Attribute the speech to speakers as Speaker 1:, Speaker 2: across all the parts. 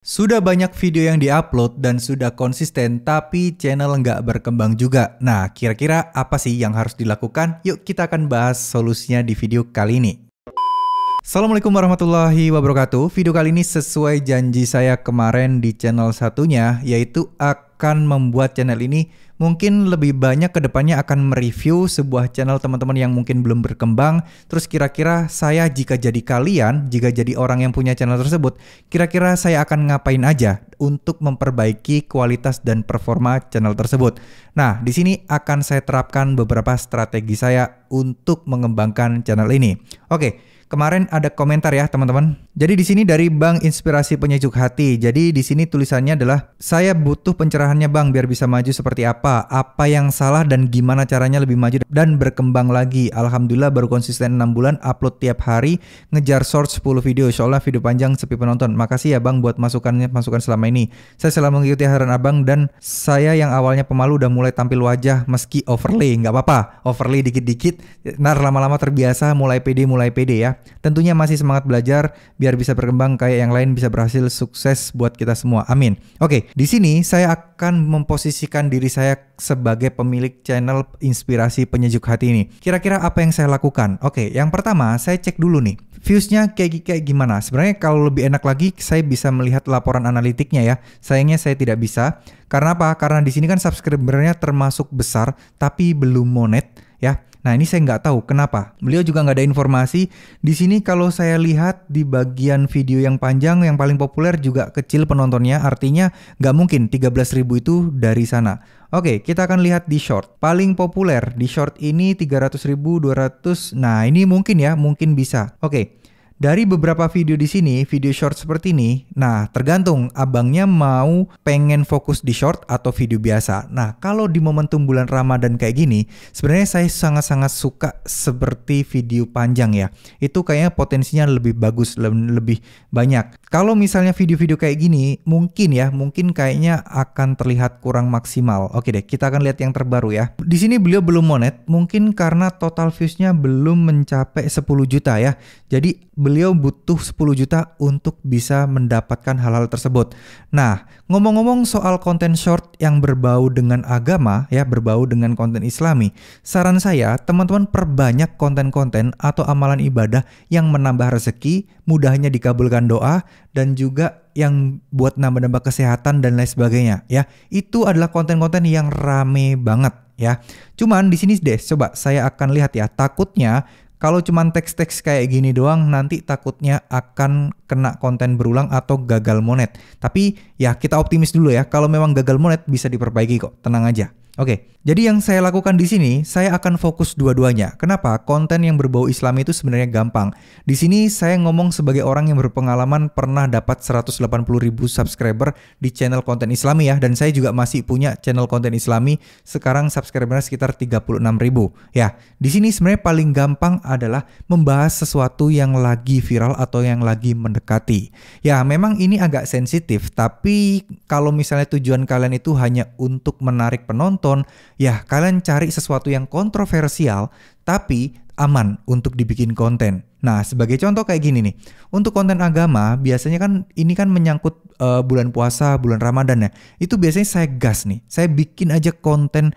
Speaker 1: Sudah banyak video yang diupload dan sudah konsisten tapi channel nggak berkembang juga. Nah, kira-kira apa sih yang harus dilakukan? Yuk kita akan bahas solusinya di video kali ini. Assalamualaikum warahmatullahi wabarakatuh. Video kali ini sesuai janji saya kemarin di channel satunya, yaitu akan membuat channel ini mungkin lebih banyak ke depannya akan mereview sebuah channel teman-teman yang mungkin belum berkembang. Terus kira-kira saya jika jadi kalian, jika jadi orang yang punya channel tersebut, kira-kira saya akan ngapain aja untuk memperbaiki kualitas dan performa channel tersebut. Nah, di sini akan saya terapkan beberapa strategi saya untuk mengembangkan channel ini. Oke. Kemarin ada komentar ya teman-teman. Jadi di sini dari Bang Inspirasi Penyejuk Hati. Jadi di sini tulisannya adalah saya butuh pencerahannya Bang biar bisa maju seperti apa yang salah dan gimana caranya lebih maju dan berkembang lagi. Alhamdulillah baru konsisten 6 bulan upload tiap hari, ngejar short 10 video. Insyaallah video panjang sepi penonton. Makasih ya Bang buat masukan selama ini. Saya selalu mengikuti arahan Abang dan saya yang awalnya pemalu udah mulai tampil wajah meski overlay. Nggak apa-apa, overlay dikit-dikit. Ntar lama-lama terbiasa mulai pede ya. Tentunya masih semangat belajar biar bisa berkembang kayak yang lain, bisa berhasil, sukses buat kita semua. Amin. Oke, di sini saya akan memposisikan diri saya sebagai pemilik channel Inspirasi Penyejuk Hati ini. Kira-kira apa yang saya lakukan? Oke, yang pertama saya cek dulu nih. Viewsnya kayak gimana? Sebenarnya kalau lebih enak lagi saya bisa melihat laporan analitiknya ya. Sayangnya saya tidak bisa. Karena apa? Karena di sini kan subscribernya termasuk besar tapi belum monet ya. Nah ini saya nggak tahu kenapa. Beliau juga nggak ada informasi. Di sini kalau saya lihat di bagian video yang panjang yang paling populer juga kecil penontonnya. Artinya nggak mungkin 13.000 itu dari sana. Oke, kita akan lihat di short. Paling populer di short ini 300.000, 200. Nah ini mungkin ya, mungkin bisa. Oke. Dari beberapa video di sini, video short seperti ini, nah tergantung abangnya mau pengen fokus di short atau video biasa. Nah kalau di momentum bulan Ramadan kayak gini, sebenarnya saya sangat-sangat suka seperti video panjang ya. Itu kayaknya potensinya lebih bagus, lebih banyak. Kalau misalnya video-video kayak gini, mungkin kayaknya akan terlihat kurang maksimal. Oke deh, kita akan lihat yang terbaru ya. Di sini beliau belum monet, mungkin karena total viewsnya belum mencapai 10 juta ya. Jadi beliau butuh 10 juta untuk bisa mendapatkan hal-hal tersebut. Nah, ngomong-ngomong soal konten short yang berbau dengan agama ya, berbau dengan konten Islami, saran saya teman-teman perbanyak konten-konten atau amalan ibadah yang menambah rezeki, mudahnya dikabulkan doa, dan juga yang buat nambah-nambah kesehatan dan lain sebagainya ya. Itu adalah konten-konten yang rame banget ya. Cuman di sini deh coba saya akan lihat ya, takutnya kalau cuman teks-teks kayak gini doang nanti takutnya akan kena konten berulang atau gagal monet. Tapi ya kita optimis dulu ya, kalau memang gagal monet bisa diperbaiki kok, tenang aja. Oke, jadi yang saya lakukan di sini, saya akan fokus dua-duanya. Kenapa? Konten yang berbau Islam itu sebenarnya gampang. Di sini saya ngomong sebagai orang yang berpengalaman pernah dapat 180.000 subscriber di channel konten Islami ya. Dan saya juga masih punya channel konten Islami. Sekarang subscribernya sekitar 36.000. Ya, di sini sebenarnya paling gampang adalah membahas sesuatu yang lagi viral atau yang lagi mendekati. Ya, memang ini agak sensitif. Tapi kalau misalnya tujuan kalian itu hanya untuk menarik penonton, ya kalian cari sesuatu yang kontroversial tapi aman untuk dibikin konten. Nah sebagai contoh kayak gini nih, untuk konten agama biasanya kan ini kan menyangkut bulan puasa, bulan Ramadan ya. Itu biasanya saya gas nih, saya bikin aja konten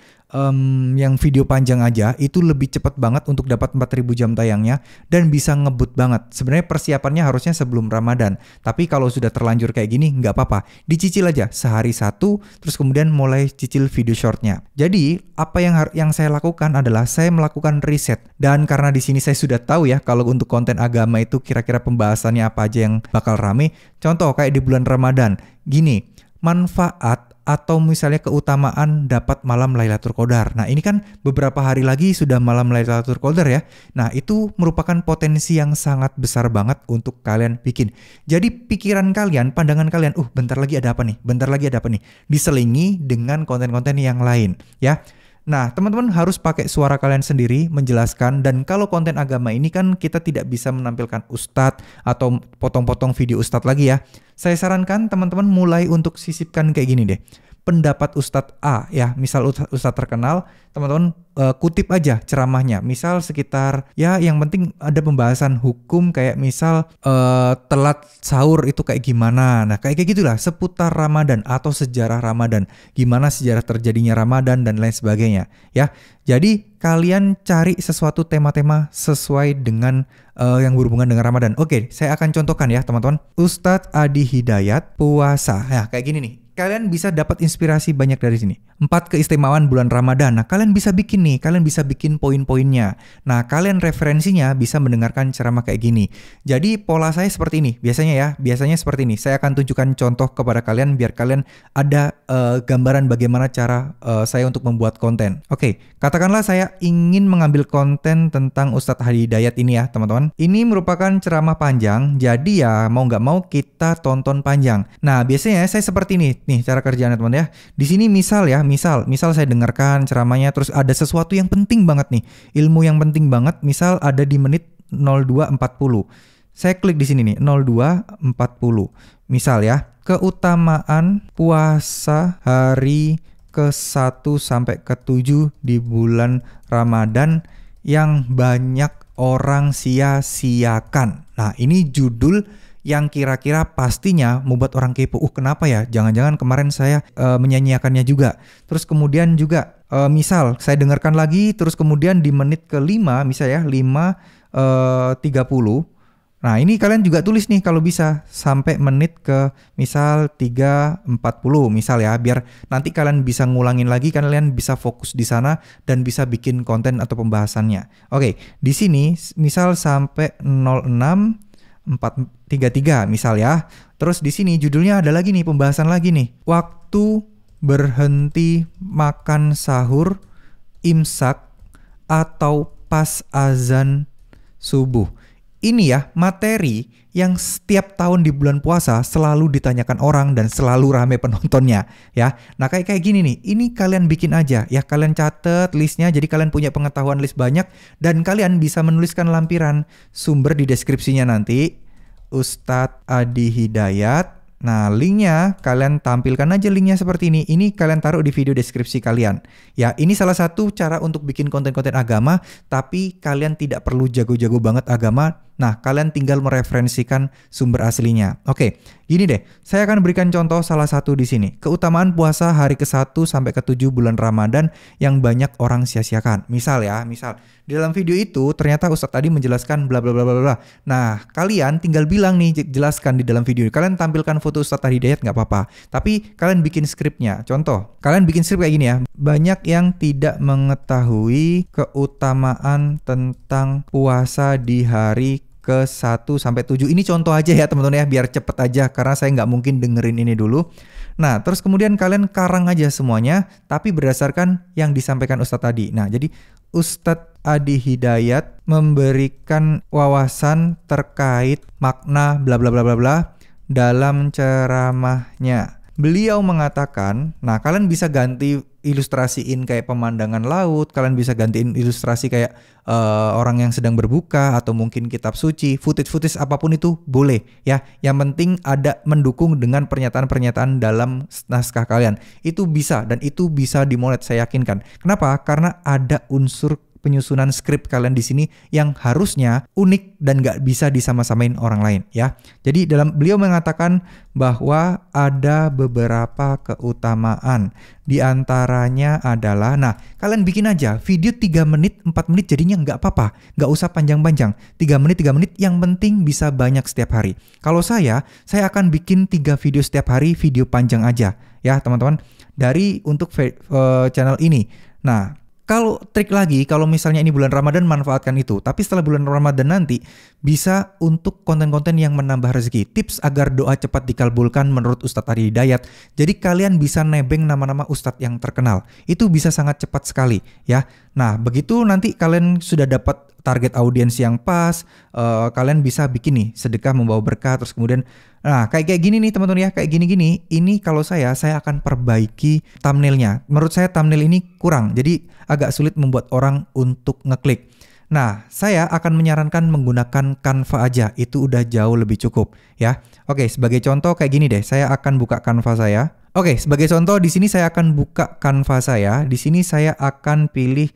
Speaker 1: yang video panjang aja itu lebih cepat banget untuk dapat 4.000 jam tayangnya dan bisa ngebut banget. Sebenarnya persiapannya harusnya sebelum Ramadan, tapi kalau sudah terlanjur kayak gini nggak apa-apa, dicicil aja sehari satu, terus kemudian mulai cicil video shortnya. Jadi apa yang saya lakukan adalah saya melakukan riset, dan karena di sini saya sudah tahu ya kalau untuk konten agama itu kira-kira pembahasannya apa aja yang bakal rame. Contoh kayak di bulan Ramadan, gini, manfaat atau misalnya keutamaan dapat malam Lailatul Qadar. Nah ini kan beberapa hari lagi sudah malam Lailatul Qadar ya. Nah itu merupakan potensi yang sangat besar banget untuk kalian bikin. Jadi pikiran kalian, pandangan kalian, bentar lagi ada apa nih, diselingi dengan konten-konten yang lain ya. Nah, teman-teman harus pakai suara kalian sendiri menjelaskan, dan kalau konten agama ini kan kita tidak bisa menampilkan ustadz atau potong-potong video ustadz lagi ya. Saya sarankan teman-teman mulai untuk sisipkan kayak gini deh. pendapat Ustadz A ya, misal Ustadz terkenal, teman-teman kutip aja ceramahnya. Misal sekitar ya yang penting ada pembahasan hukum kayak misal telat sahur itu kayak gimana. Nah, kayak gitulah seputar Ramadan atau sejarah Ramadan. Gimana sejarah terjadinya Ramadan dan lain sebagainya ya. Jadi kalian cari sesuatu tema-tema sesuai dengan yang berhubungan dengan Ramadan. Oke, saya akan contohkan ya teman-teman. Ustadz Adi Hidayat puasa. Nah, kayak gini nih. Kalian bisa dapat inspirasi banyak dari sini. 4 keistimewaan bulan Ramadan. Nah, kalian bisa bikin nih, kalian bisa bikin poin-poinnya. Nah, kalian referensinya bisa mendengarkan ceramah kayak gini. Jadi pola saya seperti ini, biasanya seperti ini. Saya akan tunjukkan contoh kepada kalian biar kalian ada gambaran bagaimana cara saya untuk membuat konten. Oke, katakanlah saya ingin mengambil konten tentang Ustadz Adi Hidayat ini ya, teman-teman. Ini merupakan ceramah panjang, jadi ya mau nggak mau kita tonton panjang. Nah, biasanya saya seperti ini. Nih cara kerjaannya teman ya. Di sini misal saya dengarkan ceramahnya terus ada sesuatu yang penting banget nih. Ilmu yang penting banget misal ada di menit 02.40. Saya klik di sini nih 02.40. Misal ya, keutamaan puasa hari ke-1 sampai ke-7 di bulan Ramadan yang banyak orang sia-siakan. Nah, ini judul yang kira-kira pastinya membuat orang kepo. Kenapa ya? Jangan-jangan kemarin saya menyanyiakannya juga. Terus kemudian juga misal saya dengarkan lagi, terus kemudian di menit ke-5 misalnya 5.30. Nah, ini kalian juga tulis nih kalau bisa sampai menit ke misal 3.40 misal ya, biar nanti kalian bisa ngulangin lagi, kalian bisa fokus di sana dan bisa bikin konten atau pembahasannya. Oke, di sini misal sampai 04.33 misal ya. Terus di sini judulnya ada lagi nih, pembahasan lagi nih. Waktu berhenti makan sahur, imsak atau pas azan subuh. Ini ya materi yang setiap tahun di bulan puasa selalu ditanyakan orang dan selalu rame penontonnya ya. Nah kayak gini nih, ini kalian bikin aja ya, kalian catat listnya jadi kalian punya pengetahuan list banyak dan kalian bisa menuliskan lampiran sumber di deskripsinya nanti Ustadz Adi Hidayat. Nah linknya kalian tampilkan aja linknya seperti ini kalian taruh di video deskripsi kalian ya. Ini salah satu cara untuk bikin konten-konten agama tapi kalian tidak perlu jago-jago banget agama. Nah, kalian tinggal mereferensikan sumber aslinya. Oke, gini deh. Saya akan berikan contoh salah satu di sini. Keutamaan puasa hari ke-1 sampai ke-7 bulan Ramadan yang banyak orang sia-siakan. Misal di dalam video itu ternyata Ustadz tadi menjelaskan bla bla bla bla bla. Nah, kalian tinggal bilang nih, jelaskan di dalam video. Kalian tampilkan foto Ustadz Hidayat nggak apa-apa. Tapi kalian bikin skripnya. Contoh, kalian bikin skrip kayak gini ya. Banyak yang tidak mengetahui keutamaan tentang puasa di hari ke-1 sampai 7. Ini contoh aja ya teman-teman ya, biar cepet aja karena saya nggak mungkin dengerin ini dulu. Nah, terus kemudian kalian karang aja semuanya tapi berdasarkan yang disampaikan Ustadz tadi. Nah, jadi Ustadz Adi Hidayat memberikan wawasan terkait makna bla bla bla bla bla dalam ceramahnya. Beliau mengatakan, nah kalian bisa ganti ilustrasiin kayak pemandangan laut, kalian bisa gantiin ilustrasi kayak orang yang sedang berbuka atau mungkin kitab suci, footage apapun itu boleh ya. Yang penting ada mendukung dengan pernyataan-pernyataan dalam naskah kalian. Itu bisa dan itu bisa dimonet, saya yakinkan. Kenapa? Karena ada unsur penyusunan skrip kalian di sini yang harusnya unik dan nggak bisa disama-samain orang lain ya. Jadi beliau mengatakan bahwa ada beberapa keutamaan. Di antaranya adalah, nah kalian bikin aja video 3 menit, 4 menit jadinya nggak apa-apa. Nggak usah panjang-panjang. 3 menit yang penting bisa banyak setiap hari. Kalau saya akan bikin 3 video setiap hari, video panjang aja ya teman-teman. Untuk channel ini. Nah, kalau trik lagi, kalau misalnya ini bulan Ramadan manfaatkan itu. Tapi setelah bulan Ramadan nanti bisa untuk konten-konten yang menambah rezeki. Tips agar doa cepat dikabulkan menurut Ustadz Adi Hidayat. Jadi kalian bisa nebeng nama-nama Ustadz yang terkenal. Itu bisa sangat cepat sekali ya. Nah begitu nanti kalian sudah dapat target audiens yang pas, kalian bisa bikin nih sedekah membawa berkah. Terus kemudian nah kayak gini nih teman-teman ya, kayak gini-gini. Ini kalau saya akan perbaiki thumbnailnya. Menurut saya thumbnail ini kurang, jadi agak sulit membuat orang untuk ngeklik. Nah, saya akan menyarankan menggunakan Canva aja, itu udah jauh lebih cukup ya. Oke, sebagai contoh kayak gini deh, saya akan buka Canva saya. Oke, sebagai contoh di sini saya akan buka Canva saya. Di sini saya akan pilih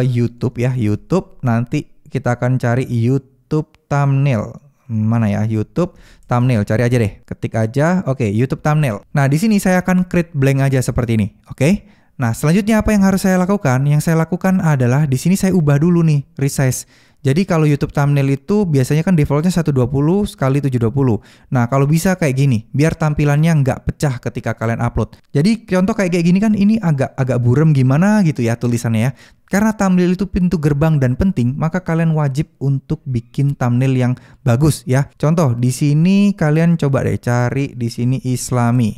Speaker 1: YouTube ya, YouTube. Nanti kita akan cari YouTube thumbnail. Mana ya, YouTube thumbnail, cari aja deh, ketik aja. Oke, YouTube thumbnail. Nah, di sini saya akan create blank aja seperti ini. Oke. Nah, selanjutnya apa yang harus saya lakukan? Yang saya lakukan adalah di sini saya ubah dulu nih resize. Jadi kalau YouTube thumbnail itu biasanya kan defaultnya 120 kali 720. Nah, kalau bisa kayak gini, biar tampilannya nggak pecah ketika kalian upload. Jadi contoh kayak gini kan ini agak buram gimana gitu ya tulisannya ya. Karena thumbnail itu pintu gerbang dan penting, maka kalian wajib untuk bikin thumbnail yang bagus ya. Contoh di sini kalian coba deh cari di sini Islami.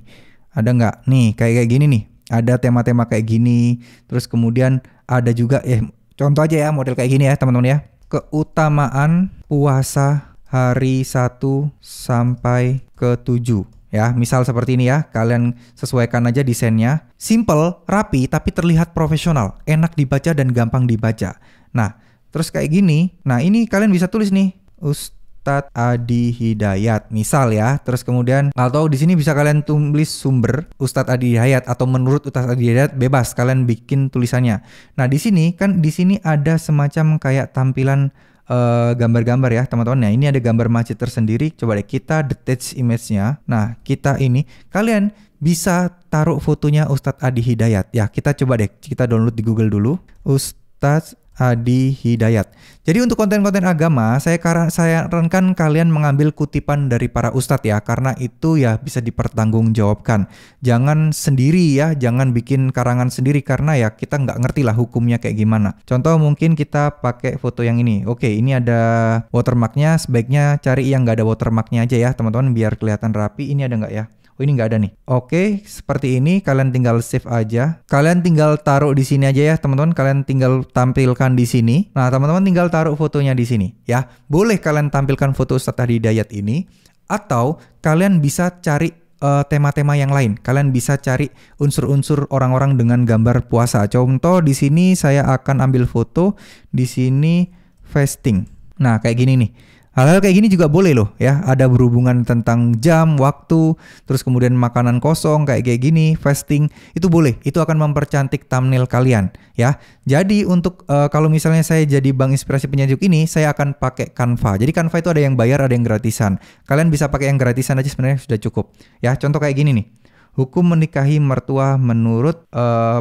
Speaker 1: Ada nggak? Nih kayak gini nih. Ada tema-tema kayak gini. Terus kemudian ada juga contoh aja ya model kayak gini ya teman-teman ya. Keutamaan puasa hari 1 sampai ke 7 ya. Misal seperti ini ya. Kalian sesuaikan aja desainnya. Simple, rapi tapi terlihat profesional, enak dibaca dan gampang dibaca. Nah, terus kayak gini. Nah, ini kalian bisa tulis nih Ustadz Adi Hidayat misal ya. Terus kemudian atau di sini bisa kalian tulis sumber Ustadz Adi Hidayat atau menurut Ustadz Adi Hidayat, bebas kalian bikin tulisannya. Nah, di sini kan di sini ada semacam kayak tampilan gambar-gambar ya teman-teman. Nah, ini ada gambar masjid tersendiri. Coba deh kita detach image-nya. Nah, kita ini kalian bisa taruh fotonya Ustadz Adi Hidayat. Ya, kita coba deh kita download di Google dulu. Ustadz Adi Hidayat. Jadi untuk konten-konten agama, saya sarankan kalian mengambil kutipan dari para ustadz ya, karena itu ya bisa dipertanggungjawabkan. Jangan sendiri ya, jangan bikin karangan sendiri karena ya kita nggak ngerti lah hukumnya kayak gimana. Contoh mungkin kita pakai foto yang ini. Oke, ini ada watermarknya, sebaiknya cari yang nggak ada watermarknya aja ya teman-teman biar kelihatan rapi. Ini ada nggak ya? Oh, ini nggak ada nih. Oke, seperti ini kalian tinggal save aja. Kalian tinggal taruh di sini aja ya teman-teman. Kalian tinggal tampilkan di sini. Nah, teman-teman tinggal taruh fotonya di sini ya. Boleh kalian tampilkan foto Ustadz Adi Hidayat ini atau kalian bisa cari tema-tema yang lain. Kalian bisa cari unsur-unsur orang-orang dengan gambar puasa. Contoh di sini saya akan ambil foto di sini fasting. Nah, kayak gini nih. Hal-hal kayak gini juga boleh loh ya, ada berhubungan tentang jam, waktu, terus kemudian makanan kosong kayak gini, fasting, itu boleh, itu akan mempercantik thumbnail kalian ya. Jadi untuk kalau misalnya saya jadi Bank Inspirasi Penyejuk ini, saya akan pakai Canva. Jadi Canva itu ada yang bayar, ada yang gratisan. Kalian bisa pakai yang gratisan aja sebenarnya sudah cukup ya. Contoh kayak gini nih, hukum menikahi mertua menurut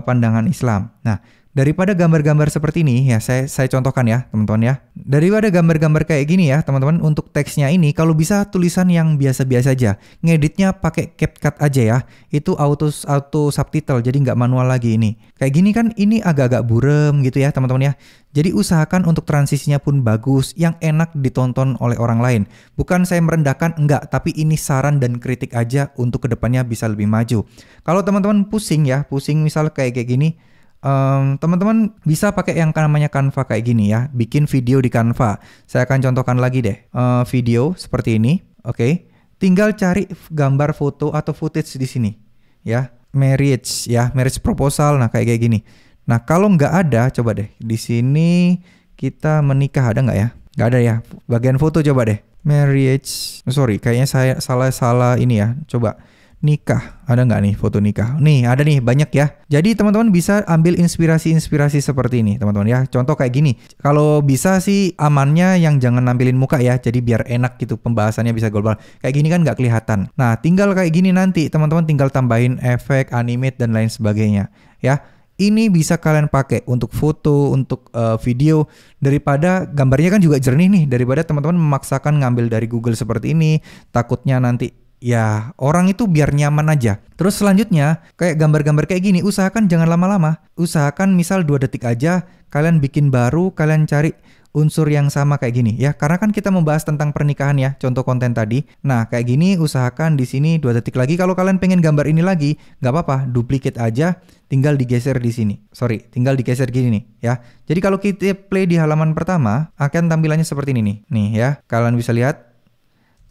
Speaker 1: pandangan Islam. Nah, daripada gambar-gambar seperti ini ya, saya contohkan ya teman-teman ya. Daripada gambar-gambar kayak gini ya teman-teman, untuk teksnya ini kalau bisa tulisan yang biasa-biasa aja. Ngeditnya pakai CapCut aja ya. Itu auto subtitle, jadi nggak manual lagi ini. Kayak gini kan ini agak-agak burem gitu ya teman-teman ya. Jadi usahakan untuk transisinya pun bagus, yang enak ditonton oleh orang lain. Bukan saya merendahkan, enggak, tapi ini saran dan kritik aja untuk kedepannya bisa lebih maju. Kalau teman-teman pusing misal kayak gini, teman-teman bisa pakai yang namanya Canva kayak gini ya, bikin video di Canva. Saya akan contohkan lagi deh, video seperti ini. Oke, tinggal cari gambar foto atau footage di sini ya, marriage proposal. Nah, kayak gini. Nah, kalau nggak ada, coba deh di sini kita menikah, ada nggak ya? Nggak ada ya. Bagian foto coba deh, marriage. Sorry, kayaknya saya salah ini ya. Coba nikah, ada nggak nih foto nikah? Nih ada nih, banyak ya. Jadi teman-teman bisa ambil inspirasi seperti ini teman-teman ya. Contoh kayak gini, kalau bisa sih amannya yang jangan nampilin muka ya, jadi biar enak gitu pembahasannya bisa global. Kayak gini kan nggak kelihatan. Nah, tinggal kayak gini nanti teman-teman tinggal tambahin efek, animate dan lain sebagainya ya. Ini bisa kalian pakai untuk foto, untuk video, daripada gambarnya kan juga jernih nih, daripada teman-teman memaksakan ngambil dari Google seperti ini, takutnya nanti ya orang itu biar nyaman aja. Terus selanjutnya kayak gambar-gambar kayak gini, usahakan jangan lama-lama. Usahakan misal 2 detik aja kalian bikin baru, kalian cari unsur yang sama kayak gini ya. Karena kan kita membahas tentang pernikahan ya, contoh konten tadi. Nah, kayak gini usahakan di sini 2 detik lagi. Kalau kalian pengen gambar ini lagi, nggak apa-apa, duplicate aja, tinggal digeser di sini. Tinggal digeser gini nih ya. Jadi kalau kita play di halaman pertama, akan tampilannya seperti ini nih. Nih ya, kalian bisa lihat.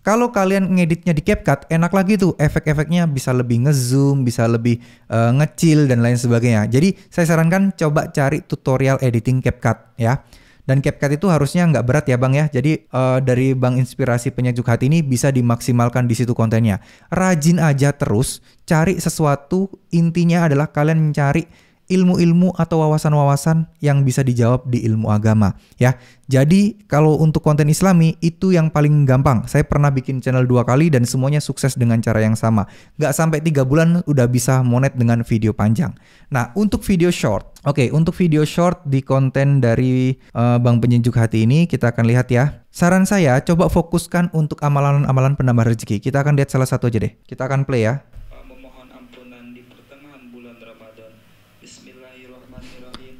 Speaker 1: Kalau kalian ngeditnya di CapCut, enak lagi tuh, efek-efeknya bisa lebih ngezoom, bisa lebih ngecil dan lain sebagainya. Jadi saya sarankan coba cari tutorial editing CapCut ya. Dan CapCut itu harusnya nggak berat ya Bang ya. Jadi dari Bang Inspirasi Penyejuk Hati ini bisa dimaksimalkan di situ kontennya. Rajin aja terus, cari sesuatu, intinya adalah kalian mencari ilmu-ilmu atau wawasan-wawasan yang bisa dijawab di ilmu agama ya. Jadi kalau untuk konten Islami itu yang paling gampang. Saya pernah bikin channel 2 kali dan semuanya sukses dengan cara yang sama. Nggak sampai 3 bulan udah bisa monet dengan video panjang. Nah untuk video short, untuk video short di konten dari Bang Penyejuk Hati ini kita akan lihat ya. Saran saya coba fokuskan untuk amalan-amalan penambah rezeki. Kita akan lihat salah satu aja deh. Kita akan play ya.
Speaker 2: Memohon ampunan di pertengahan bulan Ramadan. Bismillahirrahmanirrahim.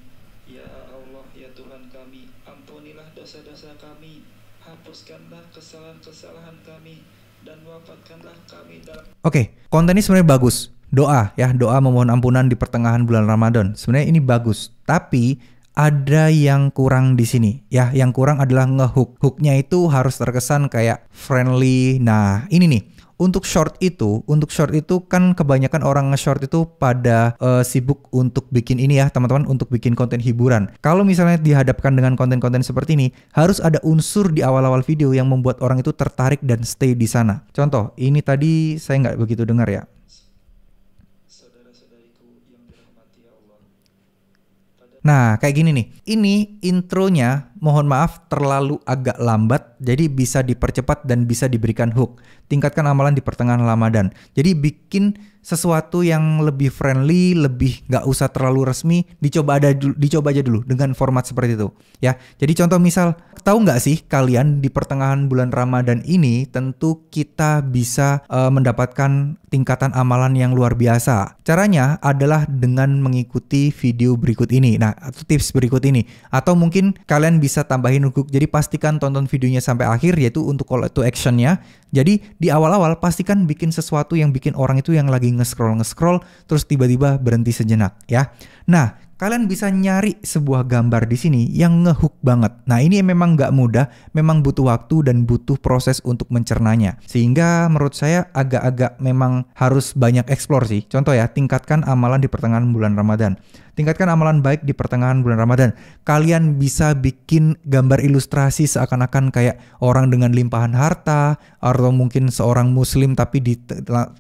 Speaker 2: Ya Allah, ya Tuhan kami, ampunilah dosa-dosa kami, hapuskanlah kesalahan-kesalahan kami, dan wafatkanlah kami dalam...
Speaker 1: Konten ini sebenarnya bagus. Doa ya, doa memohon ampunan di pertengahan bulan Ramadan. Sebenarnya ini bagus, tapi ada yang kurang di sini ya. Yang kurang adalah ngehook. Hooknya itu harus terkesan kayak friendly. Nah, ini nih. Untuk short itu kan kebanyakan orang nge-short itu pada sibuk untuk bikin ini ya teman-teman, untuk bikin konten hiburan. Kalau misalnya dihadapkan dengan konten-konten seperti ini, harus ada unsur di awal-awal video yang membuat orang itu tertarik dan stay di sana. Contoh, ini tadi saya nggak begitu dengar ya. Nah, kayak gini nih. Ini intronya, mohon maaf terlalu agak lambat, jadi bisa dipercepat dan bisa diberikan hook. Tingkatkan amalan di pertengahan Ramadan. Jadi bikin sesuatu yang lebih friendly, lebih nggak usah terlalu resmi, dicoba aja dulu dengan format seperti itu. Ya, jadi contoh misal, tahu nggak sih kalian di pertengahan bulan Ramadan ini tentu kita bisa mendapatkan tingkatan amalan yang luar biasa. Caranya adalah dengan mengikuti video berikut ini. Nah, atau tips berikut ini. Atau mungkin kalian bisa tambahin hook. Jadi pastikan tonton videonya sampai akhir, yaitu untuk call to action-nya. Jadi di awal-awal pastikan bikin sesuatu yang bikin orang itu yang lagi nge-scroll terus tiba-tiba berhenti sejenak ya. Nah, kalian bisa nyari sebuah gambar di sini yang ngehook banget. Nah, ini memang nggak mudah, memang butuh waktu dan butuh proses untuk mencernanya. Sehingga menurut saya agak-agak memang harus banyak eksplor sih. Contoh ya, tingkatkan amalan di pertengahan bulan Ramadan. Tingkatkan amalan baik di pertengahan bulan Ramadan. Kalian bisa bikin gambar ilustrasi seakan-akan kayak orang dengan limpahan harta, atau mungkin seorang muslim tapi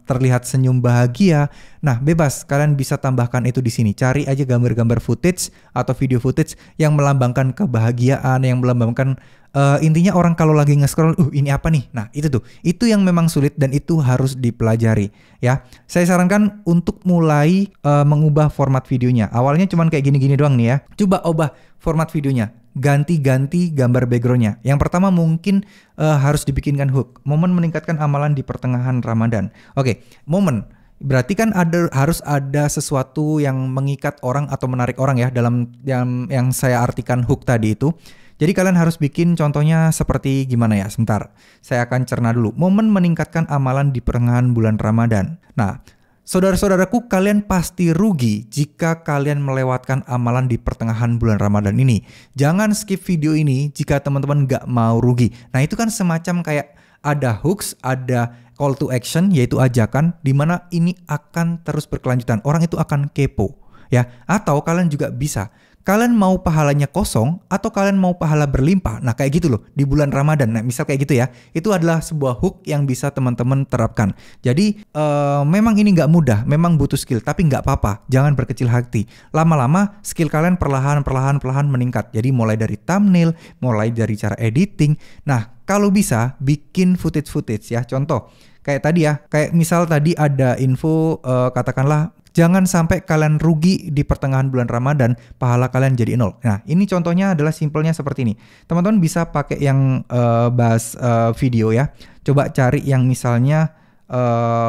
Speaker 1: terlihat senyum bahagia. Nah, bebas, kalian bisa tambahkan itu di sini. Cari aja gambar-gambar footage atau video footage yang melambangkan kebahagiaan, yang melambangkan intinya orang kalau lagi nge-scroll, ini apa nih? Nah, itu tuh. Itu yang memang sulit dan itu harus dipelajari ya. Saya sarankan untuk mulai mengubah format videonya. Awalnya cuman kayak gini-gini doang nih ya. Coba ubah format videonya. Ganti-ganti gambar backgroundnya. Yang pertama mungkin harus dibikinkan hook. Momen meningkatkan amalan di pertengahan Ramadan. Momen. Berarti kan harus ada sesuatu yang mengikat orang atau menarik orang ya dalam yang saya artikan hook tadi itu. Jadi kalian harus bikin contohnya seperti gimana ya? Sebentar, saya akan cerna dulu. Momen meningkatkan amalan di pertengahan bulan Ramadan. Nah, saudara-saudaraku, kalian pasti rugi jika kalian melewatkan amalan di pertengahan bulan Ramadan ini. Jangan skip video ini jika teman-teman nggak mau rugi. Nah, itu kan semacam kayak ada hooks, ada call to action, yaitu ajakan, di mana ini akan terus berkelanjutan. Orang itu akan kepo, ya. Atau kalian juga bisa, kalian mau pahalanya kosong atau kalian mau pahala berlimpah. Nah, kayak gitu loh di bulan Ramadan. Nah, misal kayak gitu ya. Itu adalah sebuah hook yang bisa teman-teman terapkan. Jadi memang ini nggak mudah, memang butuh skill, tapi nggak apa-apa. Jangan berkecil hati. Lama-lama skill kalian perlahan meningkat. Jadi mulai dari thumbnail, mulai dari cara editing. Nah, kalau bisa bikin footage ya. Contoh kayak tadi ya, kayak misal tadi ada info katakanlah jangan sampai kalian rugi di pertengahan bulan Ramadan, pahala kalian jadi 0. Nah, ini contohnya adalah simpelnya seperti ini. Teman-teman bisa pakai yang bahas video ya. Coba cari yang misalnya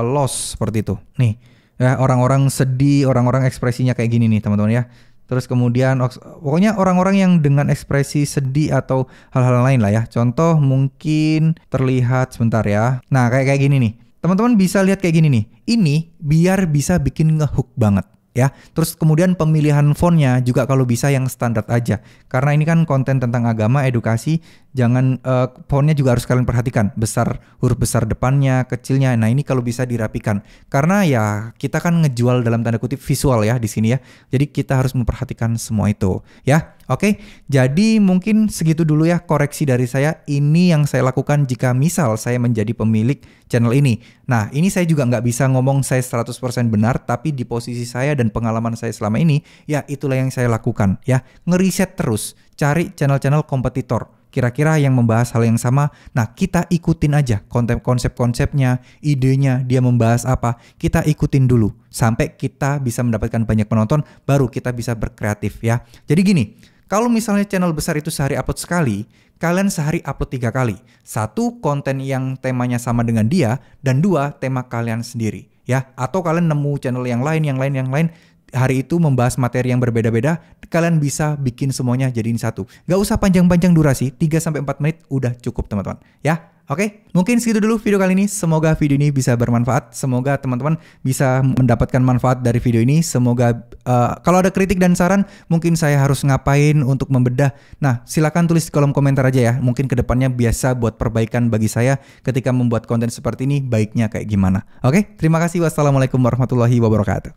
Speaker 1: loss seperti itu. Nih, ya, orang-orang sedih, orang-orang ekspresinya kayak gini nih, teman-teman ya. Terus kemudian pokoknya orang-orang yang dengan ekspresi sedih atau hal-hal lain lah ya. Contoh mungkin terlihat sebentar ya. Nah, kayak gini nih. Teman-teman bisa lihat kayak gini nih. Ini biar bisa bikin ngehook banget ya. Terus kemudian pemilihan fontnya juga kalau bisa yang standar aja. Karena ini kan konten tentang agama, edukasi. Jangan fontnya juga harus kalian perhatikan, besar, huruf besar depannya, kecilnya. Nah ini kalau bisa dirapikan, karena ya kita kan ngejual dalam tanda kutip visual ya di sini ya. Jadi kita harus memperhatikan semua itu ya. Oke, jadi mungkin segitu dulu ya koreksi dari saya. Ini yang saya lakukan jika misal saya menjadi pemilik channel ini. Nah ini saya juga nggak bisa ngomong saya 100% benar, tapi di posisi saya dan pengalaman saya selama ini, ya itulah yang saya lakukan ya. Ngeriset terus, cari channel-channel kompetitor. Kira-kira yang membahas hal yang sama, nah kita ikutin aja konsep-konsepnya, idenya, dia membahas apa, kita ikutin dulu sampai kita bisa mendapatkan banyak penonton, baru kita bisa berkreatif ya. Jadi gini, kalau misalnya channel besar itu sehari upload sekali, kalian sehari upload 3 kali. 1, konten yang temanya sama dengan dia, dan 2, tema kalian sendiri ya. Atau kalian nemu channel yang lain, hari itu membahas materi yang berbeda-beda, kalian bisa bikin semuanya jadiin satu. Gak usah panjang-panjang durasi, 3-4 menit udah cukup teman-teman. Ya, oke? Mungkin segitu dulu video kali ini. Semoga video ini bisa bermanfaat. Semoga teman-teman bisa mendapatkan manfaat dari video ini. Semoga kalau ada kritik dan saran, mungkin saya harus ngapain untuk membedah. Nah, silakan tulis di kolom komentar aja ya. Mungkin kedepannya biasa buat perbaikan bagi saya ketika membuat konten seperti ini, baiknya kayak gimana. Oke? Terima kasih. Wassalamualaikum warahmatullahi wabarakatuh.